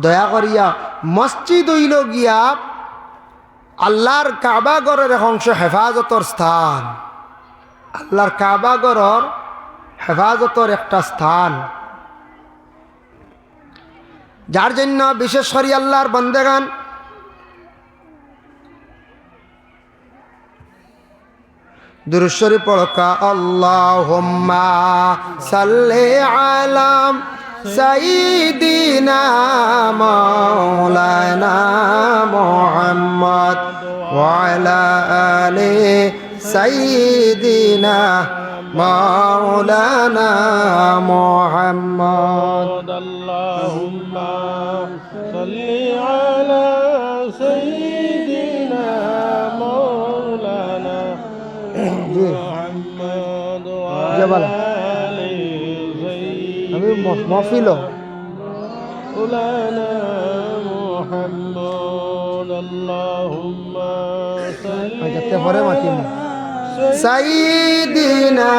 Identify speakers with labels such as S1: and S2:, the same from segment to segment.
S1: দয়া করিয়া মসজিদ হইল গিয়া আল্লাহর কাবা ঘরের অংশ হেফাজতর স্থান। আল্লাহর কাবা ঘরের হেফাজতর একটা স্থান, যার জন্য বিশেষ করে আল্লাহর বান্দাগান দুরূদ শরীফ পড়কা আল্লাহুম্মা সাল্লি আলা সাইয়্যিদিনা মাওলানা মুহাম্মদ ওয়া আলা আলি সাইয়্যিদিনা মাওলানা মুহাম্মদ।
S2: আল্লাহুম্মা সাল্লি আলা সাইয়্যিদিনা মাওলানা মুহাম্মদ ওয়া আলা আলি সাইয়্যিদিনা
S1: মহফিল
S2: মাওলানা মুহাম্মদ। আল্লাহুম্মা সাল্লি
S1: সাইয়্যিদিনা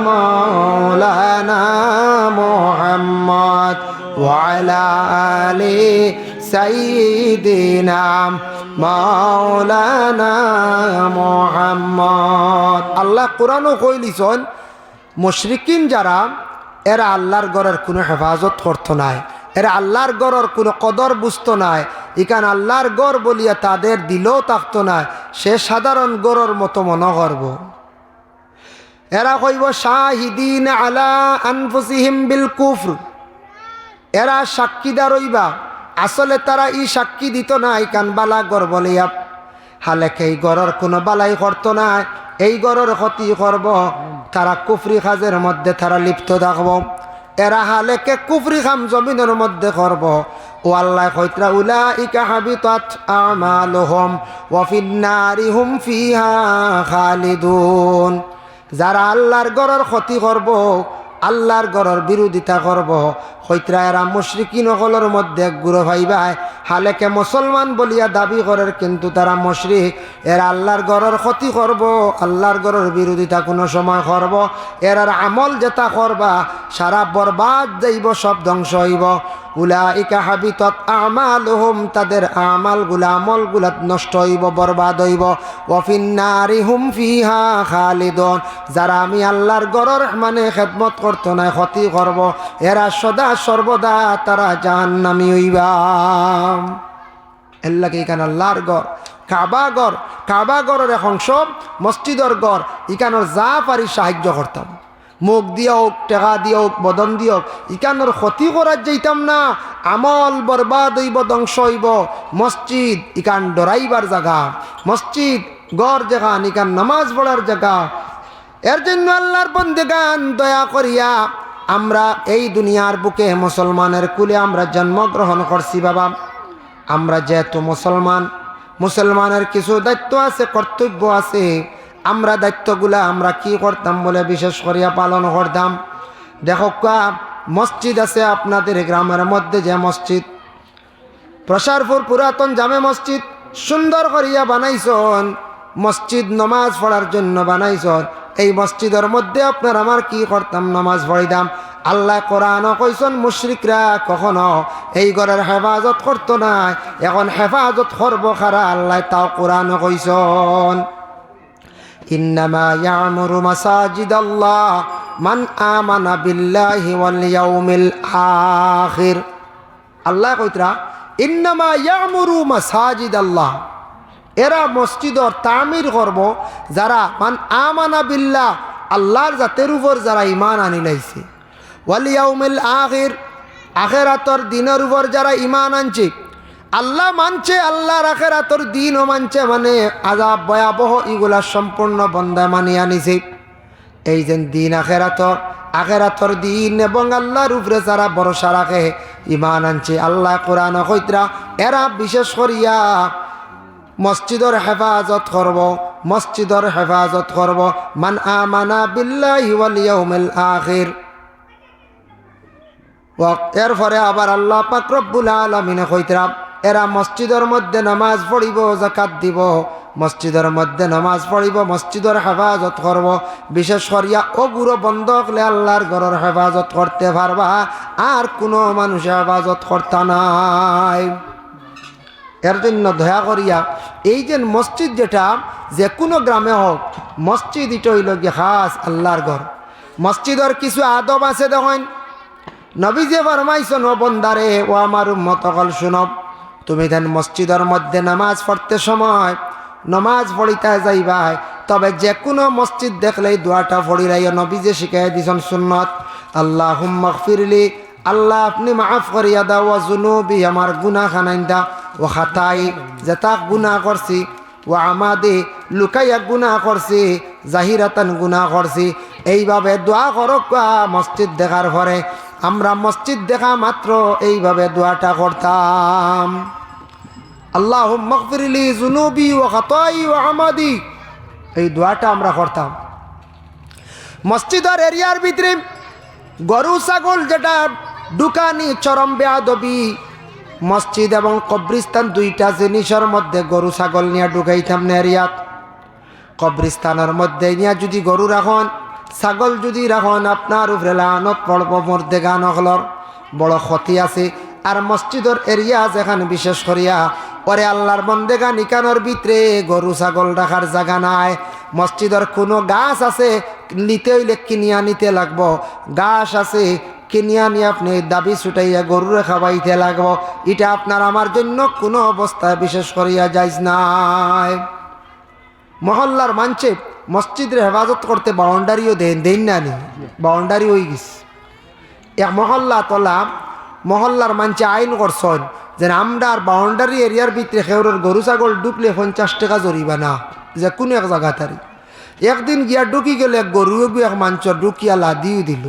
S1: মাওলানা মুহাম্মদ ওয়া আলা আলি সাইয়্যিদিনা মাওলানা মুহাম্মদ। আল্লাহ কোরআনও কইলিছেন মুশরিকিন যারা এরা আল্লাহর ঘরের কোনো হেফাজত করতো নাই, এরা আল্লাহর ঘরের কোনো কদর বুঝতো নাই, ইকান আল্লাহর ঘর বলিয়া তাদের দিলেও থাকতো না, সে সাধারণ ঘরের মতো মনে করব। এরা কইব শাহিদিন আলা আনফুসিহিম বিল কুফর, এরা সাক্ষীদার হইবা, আসলে তারা ই সাক্ষী দিত না ইকান বালা ঘর বলিয়া, হালেকে এই ঘরের কোনো বালাই করতো না, এই ঘরের ক্ষতি করব, তারা কুফরি কাজের মধ্যে তারা লিপ্ত থাকব, এরা হালেকে কুফরি খাম জমিনের মধ্যে করব। ও আল্লাহ কইতরা উলাইকা হাবিতাত আমালুহুম ওয়া ফিন নারি হুম ফিহা খালিদুন, যারা আল্লাহর ঘরের ক্ষতি করব, আল্লাহর ঘরের বিরোধিতা করব, কইতরা এরা মুশরিকিন হলের মধ্যে গুরু ভাইবাই, হালেকে মুসলমান বলিয়া দাবি করের কিন্তু তারা মুশরিক, এরা আল্লাহর ঘরের ক্ষতি করব, আল্লাহর ঘরের বিরোধিতা কোনো সময় করব, এরার আমল যেটা করবা সারা বরবাদ যাইব, সব ধ্বংস হইব। উলাইকা হাবিতাত আমালুহুম, তাদের আমালগুলা আমলগুলা নষ্ট হইব, বরবাদ হইব। ওয়া ফিন নারি হুম ফিহা খালিদুন, যারা আমি আল্লাহর ঘরের মানে খেদমত করতো না, ক্ষতি করব, এরা সদা সর্বদা তারা জাহান্নামী হইবা। এর লাগে এখানে আল্লাহর ঘর কাবা ঘর, কাবা ঘরের এখন সব মসজিদের ঘর, ইকানোর যা পারি সাহায্য করতাম, মুখ দিয়া হোক, টেকা দিয়া হোক, বদন দিয়া হোক, ইকানোর ক্ষতি করার যাইতাম না, আমল বরবাদ হইব, ধ্বংস হইব। মসজিদ ইকান ডরাইবার জায়গা, মসজিদ ঘর যেখান ইকান নামাজ পড়ার জায়গা। এর জন্য আল্লাহর বন্দেগান দয়া করিয়া আমরা এই দুনিয়ার বুকে মুসলমানের কুলে আমরা জন্মগ্রহণ করছি বাবা। আমরা যেহেতু মুসলমান, মুসলমানের কিছু দায়িত্ব আছে, কর্তব্য আছে, আমরা দায়িত্বগুলা আমরা কি করতাম বলে বিশেষ করিয়া পালন করতাম। দেখো মসজিদ আছে আপনাদের গ্রামের মধ্যে, যে মসজিদ প্রসারপুর পুরাতন জামে মসজিদ সুন্দর করিয়া বানাইছন, মসজিদ নমাজ পড়ার জন্য বানাইছন। এই মসজিদের মধ্যে আপনার আমার কি করতাম, নামাজ পড়িতাম। আল্লাহ কোরআনও কইছেন মুশরিকরা কখনো এই ঘরের হেফাজত করতো না, এখন হেফাজত করব খারা, আল্লাহ তাও কোরআনও কইছেন ইন্নামা ইয়ামুরু মাসাজিদাল্লাহ মান আমানা বিল্লাহি ওয়াল ইয়াউমিল আখির। আল্লাহ কইতরা ইন্নামা ইয়ামুরু মাসাজিদাল্লাহ, এরা মসজিদর তামির করব যারা মান আমানা বিল্লাহ, আল্লাহর জাতের উপর যারা ঈমান আনিলাইছে, ওয়াল ইয়াউমিল আখির, আখিরাতের দিনের উপর যারা ঈমান আনছে, আল্লাহ মানছে, আল্লাহর আখিরাতের দিনও মানছে, মানে আযাব ভয়াবহ এগুলা সম্পূর্ণ বন্দা মানিয়ে আনিছে। এই যে দিন আখিরাতের দিন এবং আল্লাহর উপরে যারা ভরসা রাখে, ঈমান আনছে, আল্লাহ কোরআন কইতরা এরা বিশেষ করিয়া মসজিদের হেফাজত করব, মসজিদের হেফাজত করব। মান আমানা বিল্লাহি ওয়াল ইয়াউমিল আখির। এরপরে আবার আল্লাহ পাক রব্বুল আলামিন কইতরা এরা মসজিদের মধ্যে নামাজ পড়িব, যাকাত দিব, মসজিদের মধ্যে নামাজ পড়িব, মসজিদের হেফাজত করব। বিশেষ করিয়া ও গুরু বন্ধ হলে আল্লাহর ঘরের হেফাজত করতে পারবা, আর কোনো মানুষ হেফাজত করতে নাই। এর জন্য দয়া করিয়া এই যে মসজিদ, যেটা যে কোনো গ্রামে হোক, মসজিদ এটা হইল গিয়ে খাস আল্লাহর ঘর। মসজিদের কিছু আদব আছে দেখেন। নবী যে ফরমাইছেন, ও বন্দারে, ও আমার উম্মত সকল শুনব, তুমি দেন মসজিদের মধ্যে নামাজ পড়তে সময় নামাজ পড়িতে যাইবাই, তবে যে কোনো মসজিদ দেখলেই দোয়াটা পড়িলাইও। নবী যে শিখাই দিছেন সুন্নত, আল্লাহুম্মা গফিরলি, আল্লাহ আপনি মাফ করিয়া দাও, ও জুনুবি, আমার গুনাহ খানাইন্দা, ও খাতাই, যেটা গুনাহ করছি, ও আমাদে লুকাইয়া গুনাহ করছি, জাহিরাতান গুনাহ করছি। এইভাবে দোয়া করক মসজিদ দেখার পরে। আমরা মসজিদ দেখা মাত্র এইভাবে দোয়াটা করতাম, আল্লাহুম্মা গফিরলি যুনুবি ওয়া খাতাই ওয়া আমাদি। এই দোয়াটা আমরা করতাম। মসজিদের এরিয়ার ভিতরে গরু ছাগল যেটা ঢুকানি চরম বেয়াদবি। মসজিদ এবং কবরিস্তান দুইটা জিনিসের মধ্যে গরু ছাগল নিয়ে ঢুকাইতাম না এরিয়াত। কবরিস্তানের মধ্যে নিয়ে যদি গরু রাখন, ছাগল যদি রাখন, আপনার উপরে লানত পড়ব, মর্দে গান হলর বড় ক্ষতি আছে। আর মসজিদের এরিয়া যেখানে বিশেষ করিয়া পরে আল্লাহর বন্দেগা নিকানোর ভিতরে গরু ছাগল রাখার জায়গা নাই। মসজিদের কোনো গাছ আছে, নিতে হইলে কিনিয়া নিতে লাগবো। গাছ আছে, কিনিয়া নিয়ে আপনি দাবি ছুটাইয়া গরুরে খাওয়াইতে লাগবো। এটা আপনার আমার জন্য কোনো অবস্থায় বিশেষ করিয়া যাইজ নাই। মহল্লার মানছে মসজিদের হেফাজত করতে বাউন্ডারিও দেন না নি, বাউন্ডারি হয়ে গেছে। এক মহল্লা তোলা মহল্লার মানছে আইন করছেন যে আমরা বাউন্ডারি এরিয়ার ভিতরে খেউরের গরু ছাগল ঢুকলে 50 টাকা জরিমানা, যে কোনো এক জায়গা তারি। একদিন গিয়া ঢুকি গেলে গরুও গিয়ে এক মাঞ্চর ঢুকিয়া লাদিও দিল,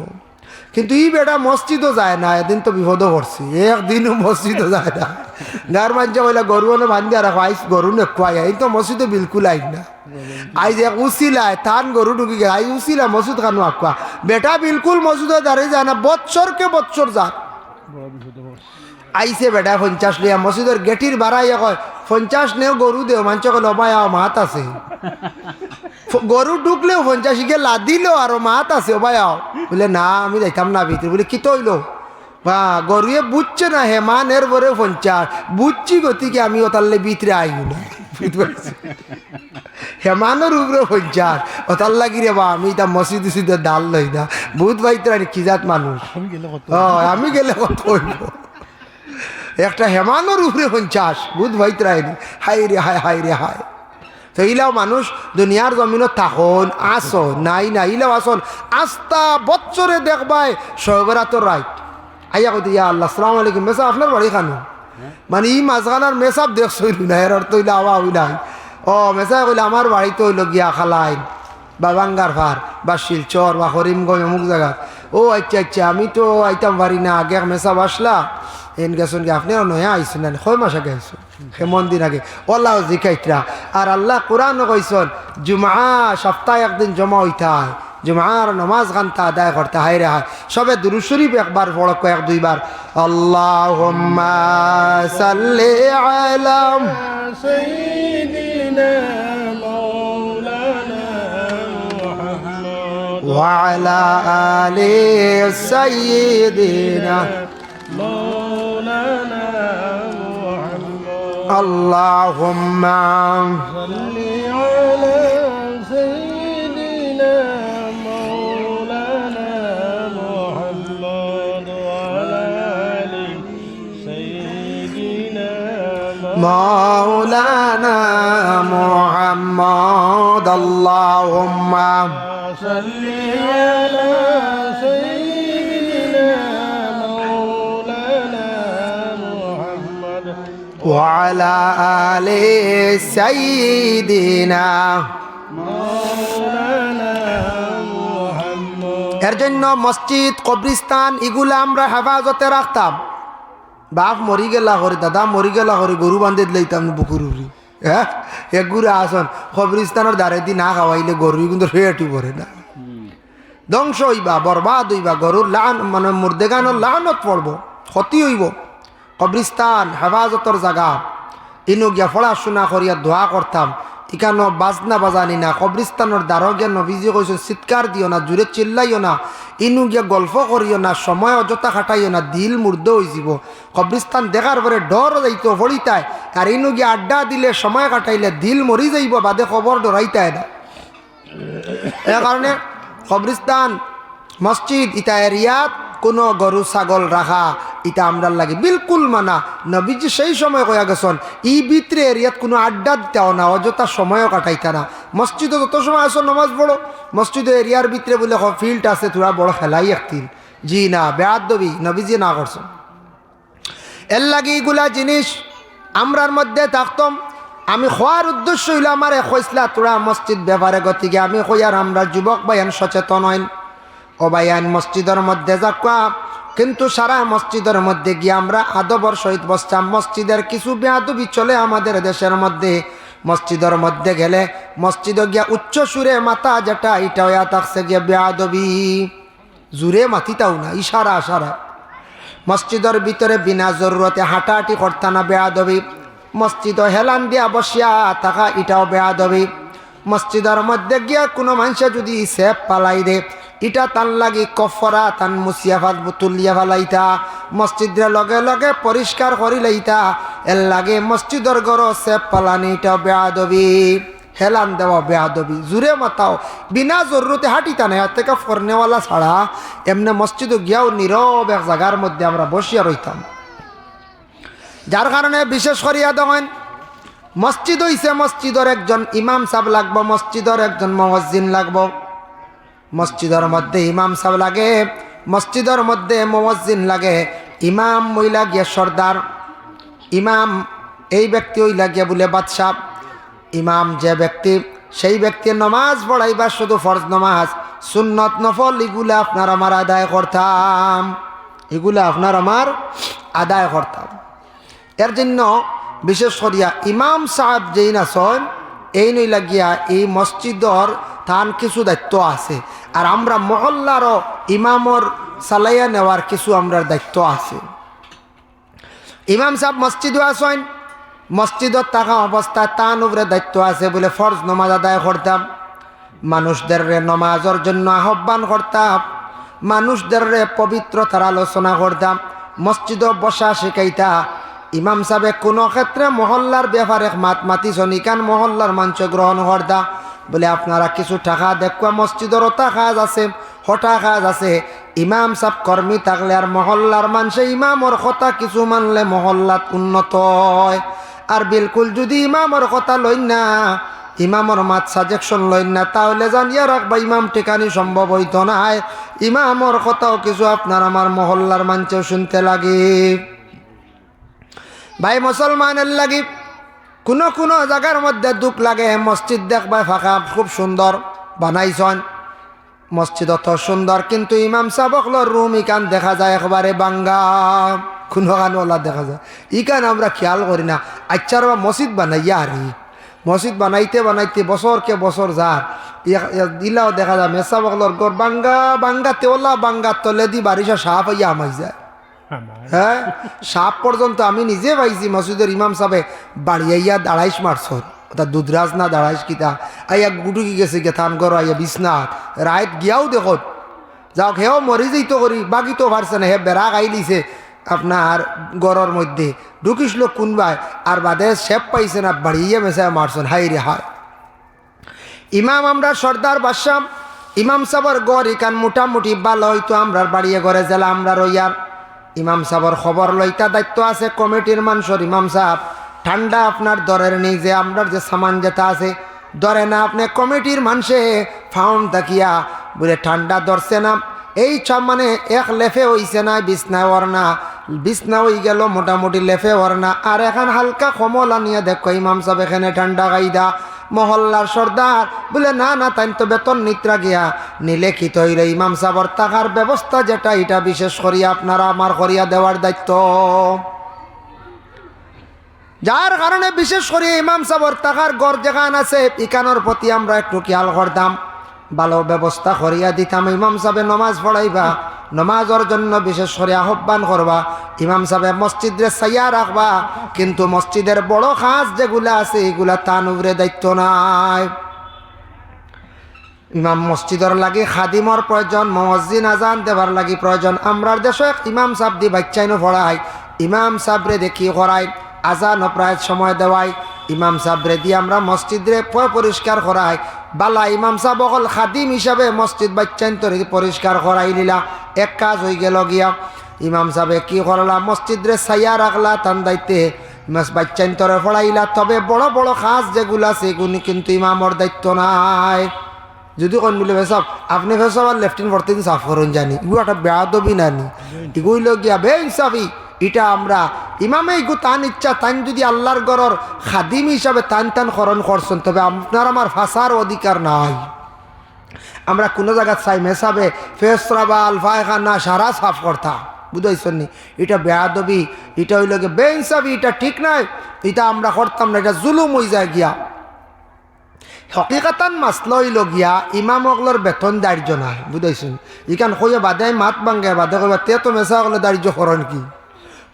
S1: কিন্তু ই বেটা মসজিদও যায় না। এদিন তো বিপদও করছি, একদিনও মসজিদও যায় না। গার মাঞ্চা বলে গরু বান্ধিয়া রাখো, আইস গরু নেকুয়াই, এই তো মসজিদে বিলকুল আইন না। আইজ এক উচিলায় তান গরু ঢুকি গে, আই উচিলা মসজিদ খানো আকুয়া বেটা বিলকুল মসজিদে দাঁড়িয়ে যায় না, বৎসরকে বৎসর যা আইসে বেটা 50 লিয়া মসজিদের গেটির বাড়াইয়া কয় 50 নেও গরু দেও। মাঞ্চ কল অবায়াও মাত আছে, গরু ঢুকলেও 50 কে লাদিল আর মাত আছে অবায়াও। বলে না আমি যাইতাম না ভিতরে। বলে কি তৈল বা গরুয়ে বুঝছে না, হেমানের বরে 50 বুঝছি গতিকে আমি ওতারলে ভিতরে আইব না। হেমানের উপরে 50 ওতার লাগি রে বা আমি তা মসজিদ উসিদে ডাল লই না। বুধ ভাইতে কিজাত মানুষ, আমি গেলে কত হইব। একটা হেমানোর উপরে 50 বুধ ভাইতে রায়নি। হাই রে হায়, হাই রে হায়। তো ইলাও মানুষ দুনিয়ার জমিনত থাকুন আসন নাই না, ইলাও আসন আস্তা বৎসরে দেখবাই সহবরাতর রাইট আইয়া কইতে ইয়া আল্লাহ আসসালামু আলাইকুম, মেসা আপনার বাড়ি খানো, মানে ই মাঝখানার মেসাব দেখছইল না, এর অর্থ হইলে আওয়া হই নাই। ও মেসা কইলে আমার বাড়িতে হইল গিয়া খালাইন বা বাঙ্গার ভার বা শিলচর বা হরিমগঞ্জ অমুক জায়গা। ও আচ্ছা আচ্ছা, আমি তো আইতাম পারি না, আগে মেসাব আসলা এন গেছেন কি আপনি নয়া আইসেন না, 6 মাস আগে আইসুন, সেমন দিন আগে ওল্লাহ জিকাইতরা। আর আল্লাহ কোরআন কইসন জুমা সপ্তাহে একদিন জমা হইতে হয়, জুমার নমাজ গানটা আদায় করতে হাই রে হায়। সবে দুরূদ শরীফ একবার পড়ো, কয়েক দুইবার। আল্লাহুম্মা সাল্লি আলা
S2: সাইয়্যিদিনা মাওলানা মুহাম্মদ
S1: ওয়া আলা আলি সাইয়্যিদিনা
S2: মাওলানা মুহাম্মদ
S1: আল্লাহুম্মা
S2: সাল্লি আলা সাইয়্যিদিনা মাওলানা মুহাম্মদ ওয়া আলা আলি সাইয়্যিদিনা
S1: মাওলানা মুহাম্মদ আল্লাহুম্মা
S2: সাল্লি আলা সাইয়্যিদিনা মাওলানা মুহাম্মদ
S1: ওয়া আলা আলি সাইয়্যিদিনা।
S2: মাওলানা মুহাম্মদ।
S1: এর জন্য মসজিদ কবরিস্তান এগুলা আমরা হেফাজতে রাখতাম। বাপ মরি গেলা করে, দাদা মরি গেলা করে, গরু বান্ধে দিলাইতাম বুকুর উড়ি। হ্যাঁ, এক গুড়া আসন কবরিস্তানের দ্বারে দি না খাওয়াইলে গরু কিন্তু ফেয়াটি পড়ে না, ধ্বংস হইবা, বরবাদ হইবা, গরুর লান মানে মুর্দেগানোর লানত পড়ব, ক্ষতি হইব। কবরিস্তান হেফাজতর জায়গা, ইনু গিয়া পড়াশোনা করিয়া দোয়া করতাম। ইকানো বাজনা বাজানি না, কবরিস্তানোর দ্বারও গিয়া নবীজি কইছেন চিৎকার দিও না, জুড়ে চিল্লাইও না, ইনু গিয়া গল্প করিও না, সময় অযথা খাটাইও না, দিল মুর্দ হয়ে যাব। কবরিস্তান দেখার পরে ডর যাইতো ফড়িতায়, আর ইনু গিয়া আড্ডা দিলে সময় কাটাইলে দিল মরি যাইব, বাদে খবর ডরাইতায় না। এ কারণে কবরিস্তান মসজিদ ইটা এরিয়াত কোনো গরু ছাগল রাখা এটা আমরার লাগে বিলকুল মানা। নবীজি সেই সময় কয়া গেছেন ই ভিতরে এরিয়াত কোনো আড্ডা দিতেও না, অযথা সময়ও কাটাইতা না। মসজিদে যত সময় আসো নমাজ পড়ো, মসজিদে এরিয়ার ভিতরে বলে ফিল্ড আছে তোরা বড় খেলাই একদিন, জি না, বেয়াদবি নবীজি না করছেন। এর লাগে এগুলা জিনিস আমরার মধ্যে থাকতাম। আমি খোয়ার উদ্দেশ্য হইল আমার কইসলা তোরা মসজিদ ব্যাপারে গতিকে আমি কই আর আমরা যুবক ভাইয়ান সচেতন হইন, ও ভাইয়ান মসজিদের মধ্যে যাকা, কিন্তু সারা মসজিদের মধ্যে গিয়ে আমরা আদবর সহিত বসতাম। মসজিদের কিছু বেয়াদবি চলে আমাদের দেশের মধ্যে। মসজিদের মধ্যে গেলে মসজিদে গিয়া উচ্চ সুরে মাথা যেটা এটা হইয়া থাকছে গিয়া বেয়াদবি, জুড়ে মাতিতাও না, ইশারা আশারা। মসজিদের ভিতরে বিনা জরুরতে হাঁটাহাঁটি করতা না, বেয়াদবি। মসজিদ হেলান দিয়া বসিয়া থাকা এটাও বেয়াদবি। মসজিদের মধ্যে গিয়া কোনো মানুষে যদি সেপ পালাই দে, এটা তান লাগি কফরা তান মুসিয়া তুলিয়া ফালাইতা, মসজিদের লগে লগে পরিষ্কার করি লাইতা। এর লাগে মসজিদের ঘর সেপ পালানি এটাও বেয়াদবি, হেলান দেওয়া বেয়াদবি, জুড়ে মাতাও বিনা জরুরতে হাঁটিতা না। এর থেকে ফরনেওয়ালা ছাড়া এমনি মসজিদে গিয়াও নীরব এক জায়গার মধ্যে আমরা বসিয়া রইতাম। যার কারণে বিশেষ করিয়া দেখেন মসজিদ হইছে মসজিদের একজন ইমাম সাহেব লাগবো, মসজিদের একজন মুয়াজ্জিন লাগবো। মসজিদের মধ্যে ইমাম সাহেব লাগে, মসজিদের মধ্যে মুয়াজ্জিন লাগে। ইমাম মহিলা গিয়ে সর্দার, ইমাম এই ব্যক্তি হইলা গিয়ে বলে বাদশাহ। ইমাম যে ব্যক্তি সেই ব্যক্তি নমাজ পড়াইবা শুধু ফরজ নমাজ, সুন্নত নফল এগুলা আপনার আমার আদায় করতাম, এগুলা আপনার আমার আদায় করতাম। এর জন্য বিশেষ করিয়া ইমাম সাহেব যেই নাচন এই নই লাগিয়া এই মসজিদর তান কিছু দায়িত্ব আছে, আর আমরা মহল্লারও ইমামর চালাইয়া নেওয়ার কিছু আমরার দায়িত্ব আছে। ইমাম সাহেব মসজিদও আসেন, মসজিদত থাকা অবস্থায় তান উপরে দায়িত্ব আছে বলে ফরজ নমাজ আদায় করতাম, মানুষদের নমাজের জন্য আহ্বান করতাম, মানুষদের পবিত্রতার আলোচনা করতাম, মসজিদে বসা শিখাইতা। ইমাম সাহেব কোনো ক্ষেত্রে মহল্লার ব্যাপারে মাত মাতিছেন, ইকান মহল্লার মানুষ গ্রহণ করতা বলে আপনারা কিছু টাকা দেখুয়া মসজিদের ওটা কাজ আছে, হঠা কাজ আছে। ইমাম সাহেব কর্মী থাকলে আর মহল্লার মানুষে ইমামর কথা কিছু মানলে মহল্লাত উন্নত হয়। আর বিলকুল যদি ইমামর কথা লইন না, ইমামর মাত সাজেকশন লইন না, তাহলে জানিয়া রাখবা ইমাম ঠিকানি সম্ভব হইত নাই। ইমামর কথাও কিছু আপনার আমার মহল্লার মানুষেও শুনতে লাগে। ভাই মুসলমানের লাগি কোনো কোনো জায়গার মধ্যে দুঃখ লাগে, মসজিদ দেখবা ফাঁকা খুব সুন্দর বানাইছন, মসজিদ অত সুন্দর, কিন্তু ইমাম সাহেবকলর রুম ইকান দেখা যায় একবারে বাঙ্গা, কোনো গানওয়ালা দেখা যায়, ইকান আমরা খেয়াল করি না। আচ্ছার বা মসজিদ বানাইয়া আর মসজিদ বানাইতে বানাইতে বছরকে বছর যার দিলাও দেখা যায় মেসাবকলর গড় বাঙ্গা বাঙ্গা তেওলা বাঙ্গা তলে দি বারিশা সাপ হইয়া আমাই যায়। হ্যাঁ, সাপ পর্যন্ত আমি নিজে পাইছি মসজিদের ইমাম সাহেবে বাড়িয়াইয়া দাঁড়াইশ মারছ, অর্থাৎ দুধরাজ না দাঁড়াইশ কিতা আইয়া গুটুকি গেছে গে থান ঘর আইয়া বিছনাথ রাইত গিয়াও দেখত যাও হেও মরি যেত করি বাকি তো পারছে না, হে বেড়া গাইলিছে আপনার গড়ের মধ্যে ঢুকিসল কোনবায় আর বাদে শেপ পাইছে না, বাড়িয়ে মেশায় মারছেন। হাই রে হায়, ইমাম আমরা সর্দার বাদশাহ ইমাম সাহেবের গড় ইকান মোটামুটি ভালো হইতো, আমরা বাড়িয়ে ঘরে জেলা আমরা রইয়ার ইমাম সাহেবের খবর লইতা দায়িত্ব আছে কমিটির মানুষের। ইমাম সাহেব ঠান্ডা আপনার দরের নেই, যে আমরা যে সামান যেটা আছে ধরে না, আপনি কমিটির মানুষে ফাউন্ড থাকিয়া বলে ঠান্ডা ধরছে না, এই মানে এক লেফে হইছে না, বিছনা ওর না, বিছনা হয়ে গেল মোটামুটি লেফে ওর না, আর এখন হালকা কমল আনিয়া দেখো ইমাম সাহেব এখানে ঠান্ডা গাইদা। মহল্লার সর্দার বলে না না তাই তো বেতন নিত্রা গিয়া নিলে কি তৈরি ইমাম সাহেবর টাকার ব্যবস্থা যেটা এটা বিশেষ করিয়া আপনারা আমার করিয়া দেওয়ার দায়িত্ব, যার কারণে বিশেষ করে ইমাম সাহেবর টাকার গড় যেখান আছে ইকানোর প্রতি আমরা একটু খেয়াল করতাম। ভালো ব্যবস্থা করিয়া দিতাম। ইমাম সাহেব নমাজ পড়াইবা, নমাজের জন্য বিশেষ করে আহ্বান করবা। ইমাম সাহেব মসজিদে সাইয়া রাখবা, কিন্তু মসজিদের বড় খাস যেগুলা আছে এগুলা তান উপরে দায়িত্ব নাই। ইমাম মসজিদর লাগি খাদিমর প্রয়োজন, মুয়াজ্জিন আজান দেবার লাগি প্রয়োজন। আমরার দেশে ইমাম সাহেব দি বাচ্চাইনো পড়ায়, ইমাম সাহেবরে দেখি করায়, আজান প্রায় সময় দেওয়াই, ইমাম সাহেবরে দিয়ে আমরা মসজিদরে পরিষ্কার করাই। বালা ইমাম সাহেব অকল খাদিম হিসাবে মসজিদ বাচ্চাইন তরি পরিষ্কার করাই নিলা, এক কাজ হয়ে গেল গিয়া। ইমাম সাহেবে কি করলা, মসজিদরে ছাইয়া রাখলা তান দায়িত্বে, বাচ্চাইন তরে পড়াইলা। তবে বড় বড় কাজ যেগুলা সেগুলি কিন্তু ইমামর দায়িত্ব নাই। যদি কোন বলে সব আপনি ফেসব আর লেফটিন ফরতিন সাফ করুন জানি, এগুলো একটা বেয়াদবি নানি, এগুলো গিয়া বে ইনসাফি। এটা আমরা ইমামে এগু তান ইচ্ছা তান যদি আল্লাহর গড়র খাদিম হিসাবে টান করণ করছেন, তবে আপনার আমার ফাঁসার অধিকার নাই। আমরা কোনো জায়গায় চাই মেসাবে ফেসরাবাল ফায়খানা সারা সাফ করতাম, বুঝাইছেন নি? এটা বেয়াদবি, এটা হইল গিয়ে বে ইনসাফি, এটা ঠিক নাই, এটা আমরা করতাম না, এটা জুলুম হয়ে যায় গিয়া। হকিকাতান মাসলা হইল গিয়া ইমাম অগলোর বেতন দার্য নাই, বুঝাইছেন? ইখান কইয়া বাদে মাত ভাঙ্গে বাদে কইবা তে তো মেসা অগলে দার্য করেন কি?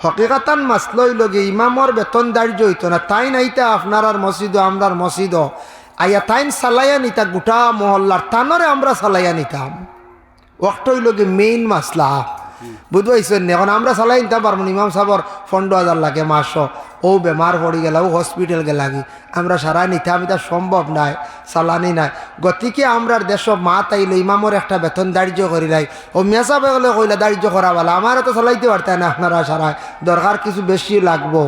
S1: হকিকাতান মাসলা হইল গিয়ে ইমামর বেতন দার্য হইতো না, তাই নাইতা আপনার আর মসজিদ আমরার মসজিদ আইয়া তাইন চালাইয়া নিতা গোটা মহল্লার তানরে আমরা চালাইয়া নিতাম। ওয়াক্ত হইল গিয়ে মেইন মাসলা, বুঝবাইছেন? এখন আমরা চালাই নিতে পারবো, ইমাম সাহর 15,000 লাগে মাস, ও বেমার পড়ি গেল, ও হসপিটাল গেলাগি, আমরা সারা নিতাম, এটা সম্ভব নাই, চালানি নাই। গতিকে আমরার দেশ মা তাইলে ইমামর একটা বেতন দার্য করিলাই, ও মেসাবে গেলে কইলা দার্য করা বলা, আমার তো চালাইতে পারতেন না, আপনারা সারায় দরকার কিছু বেশি লাগবো।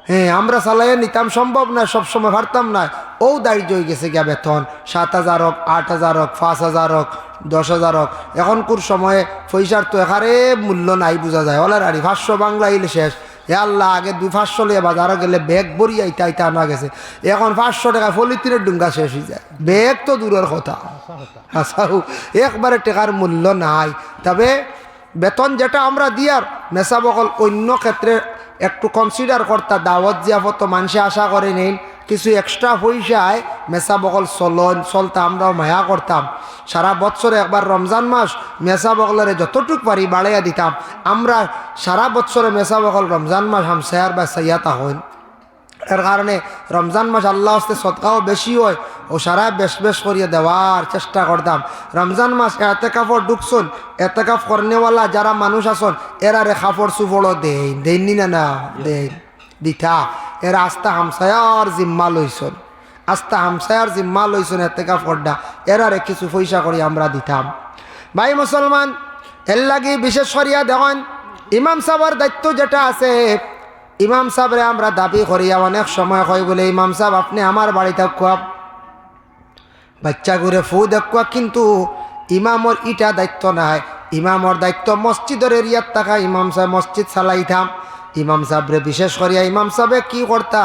S1: হ্যাঁ, আমরা চালাইয়া নিতাম, সম্ভব না, সবসময় পারতাম না। ও দার্য হয়ে গেছে গিয়া বেতন 7,000 হোক, 8,000 হোক, 5,000 হোক, 10,000 হোক। এখনকার সময়ে পয়সার তো এখানে মূল্য নাই, বোঝা যায়। ওলার আড়ি 500 বাংলা ইলে শেষ। এ আল্লাহ, আগে 200-500 লিয়ে বাজারে গেলে ব্যাগ বড়ি আইতে আইতে আনা গেছে, এখন 500 টাকা পলিথিনের ডুঙ্গা শেষ হয়ে যায়, ব্যাগ তো দূরের কথা। আসাও একবারে টাকার মূল্য নাই। তবে বেতন যেটা আমরা দিয়ার মেসাবকল অন্য ক্ষেত্রে একটু কনসিডার করতা, দাওয়াত জিয়াফত মানুষে আশা করে নেই, কিছু এক্সট্রা পয়সায় মেসা বকল চলতা, আমরাও মায়া করতাম। সারা বছরে একবার রমজান মাস মেসা বকলের যতটুক পারি বাড়াইয়া দিতাম। আমরা সারা বছরে মেসা বকল রমজান মাস হামসায়ার বা সাইয়াতা হইন, এর কারণে রমজান মাস আল্লাহ হস্তে সদকাও বেশি হয়, ও সারা বেশ করিয়া দেওয়ার চেষ্টা করতাম। রমজান মাস এতেকাফর ঢুকছুন, এতেকাফ করনেওয়ালা যারা মানুষ আসন এরারে কাপড় চুপড়ও দেননি না দেন দিতা, এরা আস্তা হামসায়ার জিম্মা লইছন, আস্তা হামসায়ার জিম্মা লইছন এতেকাফ করডা, এরারে কিছু পয়সা করি আমরা দিতাম। ভাই মুসলমান, এর লাগি বিশেষ করিয়া দেখেন ইমাম সাহেবের দায়িত্ব যেটা আছে, ইমাম সাহেবরে আমরা দাবি করিয়া অনেক সময় হয় বলে, ইমাম সাহেব আপনি আমার বাড়িতে খুব বাচ্চা ঘুরে ফু দেখুয়া, কিন্তু ইমামর ইটা দায়িত্ব নাই। ইমামর দায়িত্ব মসজিদের এরিয়ার থাকা, ইমাম সাহেব মসজিদ চালাইতাম। ইমাম সাহেবরে বিশেষ করিয়া ইমাম সাহেবে কি করতা,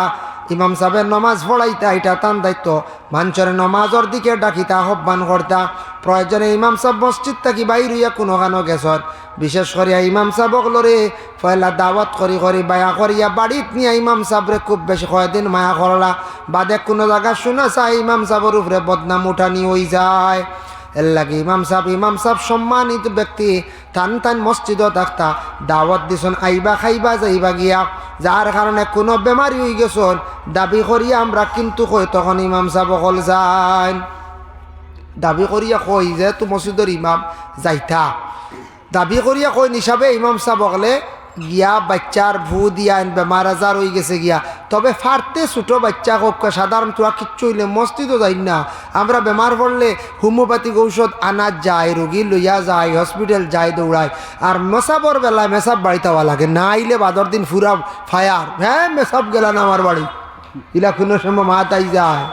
S1: ইমাম সাহেবের নমাজ পড়াইতা, এটা তান দায়িত্ব। মানুষের নমাজের দিকে ডাকিতা, আহ্বান করতা। প্রয়োজনে ইমাম সাহেব মসজিদ থাকি বাইর হইয়া কোনো গানো গেছর, বিশেষ করিয়া ইমাম সাহেবকলরে পয়লা দাওয়াত করি বায়া করিয়া বাড়িত নিয়ে ইমাম সাহেবরে খুব বেশি কয়েকদিন মায়া করলা, বাদে কোনো জায়গা শুনে চাই ইমাম সাহেবের উপরে বদনাম উঠানি হয়ে যায়। এর লাগে ইমাম সাহেব সম্মানিত ব্যক্তি, টান মসজিদও থাকতা, দাওয়াত দিছন আইবা খাইবা যাইবা গিয়া, যার কারণে কোনো বেমারি হয়ে গেছন দাবি করিয়া আমরা কিন্তু কই, তখন ইমাম সাহেব অকল যাই দাবি করিয়া কই যে তু মসজিদের ইমাম যাইতা, দাবি করিয়া কই হিসাবে ইমাম সাহেব অকলে গিয়া বাচ্চার ভু দিয়া বেমার আজার হয়ে গেছে গিয়া। তবে ফারতে ছোটো বাচ্চা হোক, সাধারণ তোরা কিচ্ছু হইলে মসজিদও যাই না। আমরা বেমার পড়লে হোমিওপ্যাথিক ঔষধ আনা যায়, রোগী লইয়া যায়, হসপিটাল যায় দৌড়ায়। আর মেসাবর বেলায় মেসাব বাড়িতে হওয়া লাগে, না আইলে বাদর দিন ফুরা ফায়ার, হ্যাঁ মেসাব গেলা না আমার বাড়ি, ইলা কোনো সময় মাথাই যায়।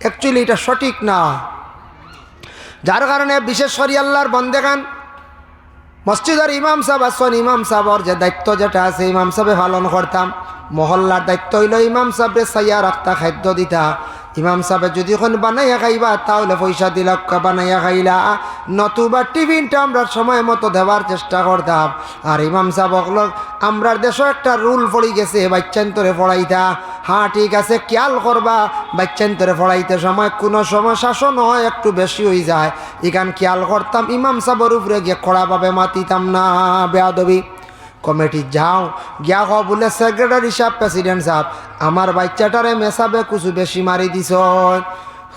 S1: অ্যাকচুয়ালি এটা সঠিক না। যার কারণে বিশেষ করি আল্লাহর বন্দেগান মসজিদের ইমাম সাহেব আসন, ইমাম সাহেবর যে দায়িত্ব যেটা আছে ইমাম সাহেবে পালন করতাম। মহল্লার দায়িত্ব হইল ইমাম সাহেবরে চাইয়া রাখতা, খাদ্য দিতা। ইমাম সাহেবে যদি এখন বানাইয়া খাইবা তাহলে পয়সা দিলা বানাইয়া খাইলা, নতুবা টিফিনটা আমরা সময় মতো দেওয়ার চেষ্টা করতাম। আর ইমাম সাহেব আমরা দেশে একটা রুল পড়ে গেছে, বাচ্চান্তরে পড়াইতা, হ্যাঁ ঠিক আছে, খেয়াল করবা বাচ্চান তোরে পড়াইতে সময় কোনো সময় শাসন হয় একটু বেশি হয়ে যায়, এখান খেয়াল করতাম, ইমাম সাহেবের উপরে গিয়ে খড়াভাবে মাতিতাম না, বেয়াদবি। কমিটি যাও গিয়া হ বলে সেক্রেটারি সাহেব, প্রেসিডেন্ট সাহেব, আমার বাচ্চাটারে মেসাবে কিছু বেশি মারি দিছ।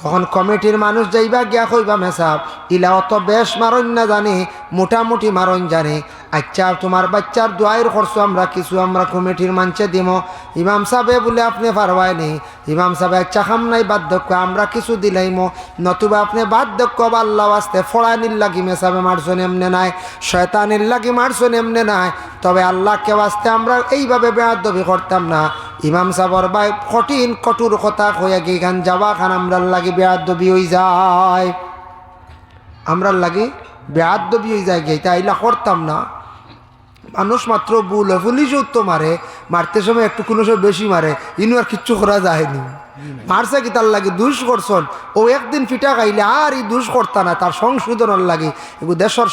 S1: তখন কমিটির মানুষ যাইবা গিয়া কইবা মেসাব ইলা অত বেশ মারণ না জানি, মোটামুটি মারণ জানি, আচ্ছা তোমার বাচ্চার দোয়াইর খরচ আমরা কিছু আমরা কমিটির মানছে দিব। ইমাম সাহেবে বলে আপনি পারবাই নি। ইমাম সাহেব আচ্ছা খাম নাই বার্ধক্য আমরা কিছু দিলাইম, নতুবা আপনি বার্ধক্য বা আল্লাহ আসতে ফড়ানির লাগি মেসাবে মারছন এমনে নাই, শয়তানির লাগি মারছন এমনে নাই, তবে আল্লাহকে বাঁচতে আমরা এইভাবে বেয়াদবি করতাম না। ইমাম সাহেবর ভাই কঠিন কঠোর কথা হয়ে গিয়ে গান যাওয়া খান আমরার লাগি বেয়াদবি হয়ে যায়, আমরার লাগি বেয়াদবি হয়ে যায় গিয়ে তাইলা করতাম না। মানুষ মাত্র ভুল হয়, পুলিশও তো মারে, মারতে সময় একটু কোনো সময় বেশি মারে, ইনু আর কিচ্ছু করা যায়নি। মারছে কি তার লাগে দুষ করছন, ও একদিন ফিটা খাইলে আর এই দুষ করতা না, তার সংশোধনের লাগে এগুলো দেশের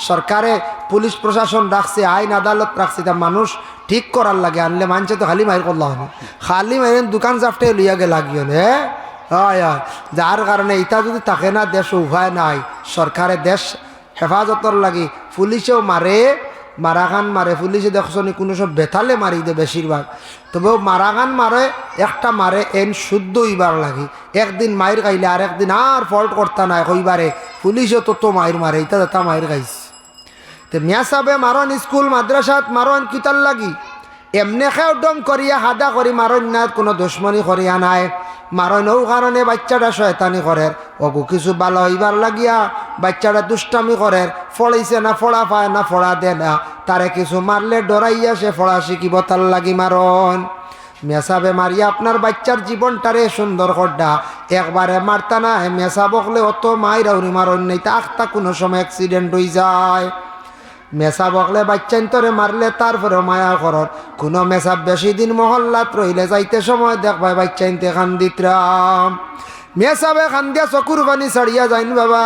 S1: সরকারে পুলিশ প্রশাসন রাখছে, আইন আদালত রাখছে, তা মানুষ ঠিক করার লাগে, আনলে মানছে তো খালি মাইর করলাম না, খালি মাইরেন দোকান চাপটে লইয়া গে লাগিও হ্যাঁ। হয় হয়, যার কারণে এটা যদি থাকে না দেশ উভয় নাই, সরকারে দেশ হেফাজতর লাগে, পুলিশেও মারে, মারাগান মারে, পুলিশে দেখছো নি কোনো সব বেতালে মারি দে বেশিরভাগ, তবে মারাগান মারে একটা মারে এন শুদ্ধ হইবার লাগি, একদিন মায়ের গাইলে আর একদিন আর ফল্ট করতা নাই হইবারে, পুলিশে তো মায়ের মারে, এটা তা মায়ের গাইছে। তো মিয়া সাহেবে মারন স্কুল মাদ্রাসাত মারন কিতার লাগি, এমনি খেয়ে ডং করিয়া হাদা করি মারন না, কোনো দুশ্মনী করিয়া নাই, মারন ও কারণে বাচ্চাটা শয়তানি করে, ওগু কিছু ভালো হইবার লাগিয়া বাচ্চাটা দুষ্টামি করে, ফড়াইছে না ফড়া পায় না ফড়া দে না, তারে কিছু মারলে ডরাইয়া সে ফড়া শিখিব তার লাগি মারন। মেসাবে মারিয়া আপনার বাচ্চার জীবনটারে সুন্দর করডা, একবারে মারতা না মেসা বকলে অত মাইরাউরি মারন নেই, তা আখতা কোনো সময় অ্যাক্সিডেন্ট হয়ে যায়। মেসা বকলে বাচ্চান তরে মারলে তারপরে মায়া করত, কোনো মেসাব বেশি দিন মহল্লাত রইলে যাইতে সময় দেখবাই বাচ্চাইনতে খান্দিতরাম, মেসাবে খান্দিয়া চকুর পানি ছাড়িয়া যাইন বাবা,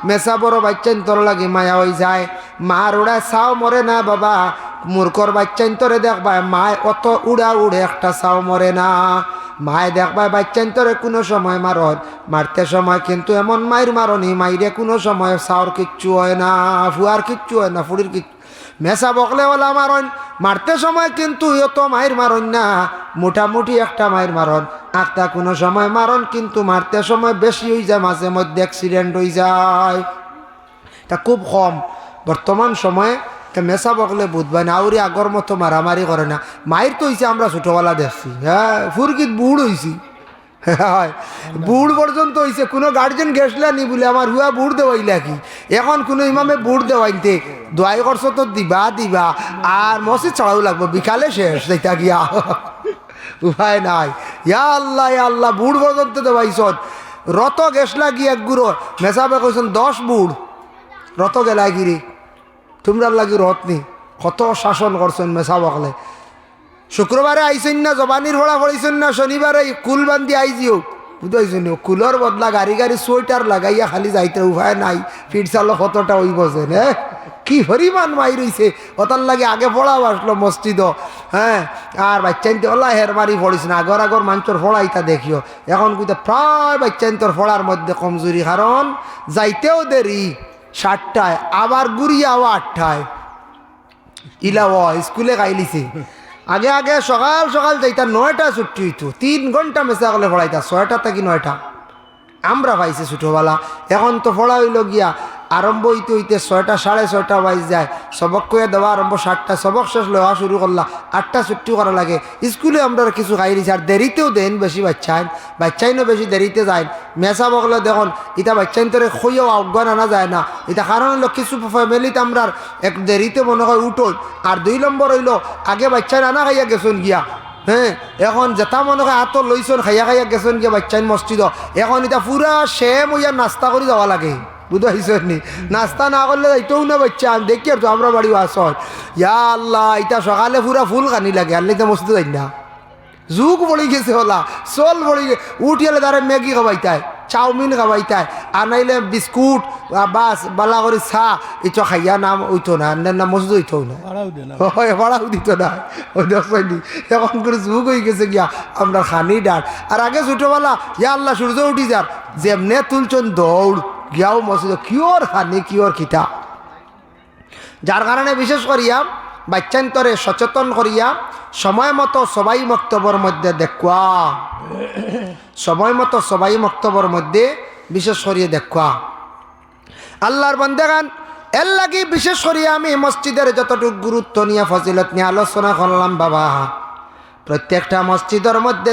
S1: মেসা বড় বাচ্চাইন তোর লাগি মায়া হয়ে যায়, মার উড়ায় চাও মরে না বাবা, মূর্খর বাচ্চাইন তরে দেখবাই মায় অত উড়া উড়ে একটা চাও মরে না, মায় দেখবাই বাচ্চাইন তরে কোনো সময় মারত, মারতে সময় কিন্তু এমন মায়ের মারনি মাইরে কোনো সময় চাওর কিচ্ছু হয় না, ফুয়ার কিচ্ছু হয় না, ফুড়ির কিচ্ছু, মেসা বকলে ওলা মারন, মারতে সময় কিন্তু অত মায়ের মারন না, মোটামুটি একটা মায়ের মারন, একটা কোনো সময় মারন কিন্তু মারতে সময় বেশি হয়ে যায়, মাঝে মধ্যে অ্যাক্সিডেন্ট হয়ে যায়, এটা খুব কম বর্তমান সময়ে। তা মেসা বকলে বুধবাই না, আউরি আগর মতো মারামারি করে না, মায়ের তো হয়েছে আমরা ছোটোবেলা দেখছি, হ্যাঁ ফুরকিত বুড় হয়েছি, হয় বুড় পর্যন্ত হয়েছে, কোনো গার্জেন গেছলা নি বলে আমার হুয়া বুড় দেওয়াইলা কি, এখন কোনো ইমামে বুড় দেওয়াইতে দোয়াই করছো তো দিবা আর মসজিদ ছাড়াও লাগবো, বিকালে শেষ সেইটা গিয়া উপায় নাই, ইয়া আল্লাহ বুড় পর্যন্ত দেওয়াইছন। রত গেছলা কি এক গুঁড়ো মেসাবে কইছেন 10 বুড়, রত গেলা গিরি তোমরা লাগি রত নি, কত শাসন করছেন মেসা বকলে। শুক্রবারে আইসেন না জবানির ভরা পড়েছেন না, শনিবারে কুল বান্ধি আইজিও বুঝাইছেন, কুলর বদলা গাড়ি সোয়েটার লাগাইয়া খালি যাইতে উপায় নাই, ফিট চালো কতটা ওই বসেন, হ্যাঁ কি হরিমান মাই রইছে, ওটার লাগে আগে পড়াও আসলো মসজিদ, হ্যাঁ আর বাচ্চাইনতে ওলা হের মারি পড়িস না, আগর মানুষের ফড়াইতা দেখিও, এখন কিন্তু প্রায় বাচ্চাইন্তর ফড়ার মধ্যে কমজোরি, কারণ যাইতেও দেরি 7টায়, আবার গুড়িয়াও 8টায়, ইলাও স্কুলে গাইলিছে, আগে সকাল যাইতা 9টা ছুটি হইতো, 3 ঘন্টা মেসা গেলে পড়াইতা 6টা থেকে 9টা, আমরা পাইছি ছোটোবেলা, এখন তো পড়া হইল গিয়া আরম্ভ হইতে 6টা 6:30 বাজ যায়, সবক কয়ে দেওয়া আরম্ভ 7টা, সবক শেষ লওয়া শুরু করলা 8টা ছুটি করা লাগে, স্কুলে আমরা কিছু খাই দিছি, আর দেরিতেও দেন বেশি বাচ্চাইনও বেশি দেরিতে যায়, মেসা বকলে দেখুন এটা বাচ্চাইন তোরে খইও অজ্ঞান আনা যায় না, এটা কারণ হইলো কিছু ফ্যামিলিতে আমরা এক দেরিতে মনে হয় উঠোন, আর 2 নম্বর হইলো আগে বাচ্চাইন আনা খাইয়া গেছুন গিয়া, হ্যাঁ এখন যেটা মনে হয় হাতর লইছন খাইয়া গেছেন গিয়া বাচ্চাইন মসজিদ, এখন এটা পুরা সেম হইয়া নাস্তা করে যাওয়া লাগে, বুঝাইছেন নি, নাস্তা না করলে যাইতেও না বাচ্চা, আমি দেখি আর তো আমরা বাড়ি আসন, ইয়া আল্লাহ এটা সকালে পুরা ফুল কানি লাগে, আনলে তো মসজিদ যাই না, যুগ পড়ে গেছে হলা চল পড়ে গে, উঠিয়ালে তারা ম্যাগি খাবাইতায়, চাউমিন খাওয়াইতায় আর নাইলে বিস্কুট বাস বালা করে চা ইটো খাইয়া নাম ওইতো না না মসজিদ হইতো না
S2: ভাড়াও দে না
S1: হয় ভাড়াও দিত না ওই দেখি এখন করে যুগ হয়ে গেছে গিয়া আমরা খানি ডাল আর আগে ছোটোবেলা ইয়া আল্লাহ সূর্য উঠি যার যেমনে তুলছন দৌড় গিয়াও মসজিদ কিওর খানি কিওর খিতা যার কারণে বিশেষ করিয়া বাচ্চান্তরে সচেতন করিয়া সময় মতো সবাই মক্তবর মধ্যে দেখুয়া সময় মতো সবাই মক্তবর মধ্যে বিশেষ করিয়ে দেখুয়া আল্লাহর বান্দাগান এর লাগি বিশেষ করিয়া আমি মসজিদের যতটুকু গুরুত্ব নিয়ে ফজিলত নিয়ে আলোচনা করলাম বাবা প্রত্যেকটা মসজিদের মধ্যে